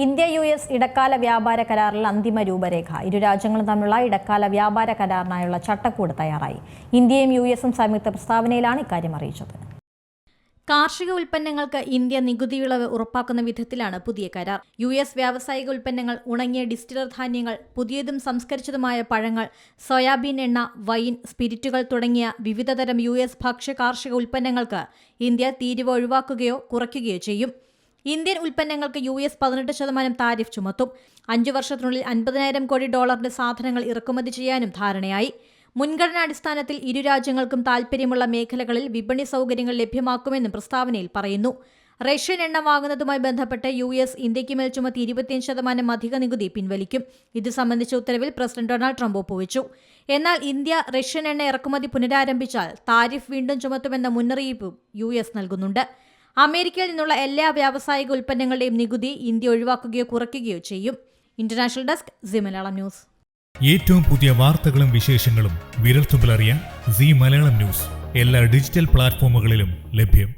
ഇന്ത്യ-US ഇടക്കാല വ്യാപാര കരാറിൽ അന്തിമ രൂപരേഖ. ഇരു രാജ്യങ്ങളും തമ്മിലുള്ള ഇടക്കാല വ്യാപാര കരാറിനായുള്ള ചട്ടക്കൂട് തയ്യാറായി. ഇന്ത്യയും US-ഉം സംയുക്ത പ്രസ്താവനയിലാണ് ഇക്കാര്യം അറിയിച്ചത്. കാർഷിക ഉൽപ്പന്നങ്ങൾക്ക് ഇന്ത്യ നികുതി ഇളവ് ഉറപ്പാക്കുന്ന വിധത്തിലാണ് പുതിയ കരാർ. US വ്യാവസായിക ഉൽപ്പന്നങ്ങൾ, ഉണങ്ങിയ ഡിസ്റ്റിലർ ധാന്യങ്ങൾ, പുതിയതും സംസ്കരിച്ചതുമായ പഴങ്ങൾ, സോയാബീൻ എണ്ണ, വൈൻ, സ്പിരിറ്റുകൾ തുടങ്ങിയ വിവിധതരം US ഭക്ഷ്യ കാർഷിക ഉൽപ്പന്നങ്ങൾക്ക് ഇന്ത്യ തീരുവ ഒഴിവാക്കുകയോ കുറയ്ക്കുകയോ ചെയ്യും. ഇന്ത്യൻ ഉൽപ്പന്നങ്ങൾക്ക് US 18% താരിഫ് ചുമത്തും. 5 വർഷത്തിനുള്ളിൽ $50,000 കോടി സാധനങ്ങൾ ഇറക്കുമതി ചെയ്യാനും ധാരണയായി. മുൻഗണനാടിസ്ഥാനത്തിൽ ഇരു രാജ്യങ്ങൾക്കും താൽപ്പര്യമുള്ള മേഖലകളിൽ വിപണി സൗകര്യങ്ങൾ ലഭ്യമാക്കുമെന്നും പ്രസ്താവനയിൽ പറയുന്നു. റഷ്യൻ എണ്ണ വാങ്ങുന്നതുമായി ബന്ധപ്പെട്ട് US ഇന്ത്യയ്ക്ക് മേൽ ചുമത്തി 25% അധിക നികുതി പിൻവലിക്കും. ഇത് സംബന്ധിച്ച ഉത്തരവിൽ പ്രസിഡന്റ് ഡൊണാൾഡ് ട്രംപ് ഒപ്പുവെച്ചു. എന്നാൽ ഇന്ത്യ റഷ്യൻ എണ്ണ ഇറക്കുമതി പുനരാരംഭിച്ചാൽ താരിഫ് വീണ്ടും ചുമത്തുമെന്ന മുന്നറിയിപ്പും US നൽകുന്നുണ്ട്. അമേരിക്കയിൽ നിന്നുള്ള എല്ലാ വ്യാവസായിക ഉൽപ്പന്നങ്ങളുടെയും നികുതി ഇന്ത്യ ഒഴിവാക്കുകയോ കുറയ്ക്കുകയോ ചെയ്യും. International desk Zee Malayalam news. ഏറ്റവും പുതിയ വാർത്തകളും വിശേഷങ്ങളും വിരൽത്തുമ്പിലറിയാൻ സീ മലയാളം ന്യൂസ് എല്ലാ ഡിജിറ്റൽ പ്ലാറ്റ്ഫോമുകളിലും ലഭ്യം.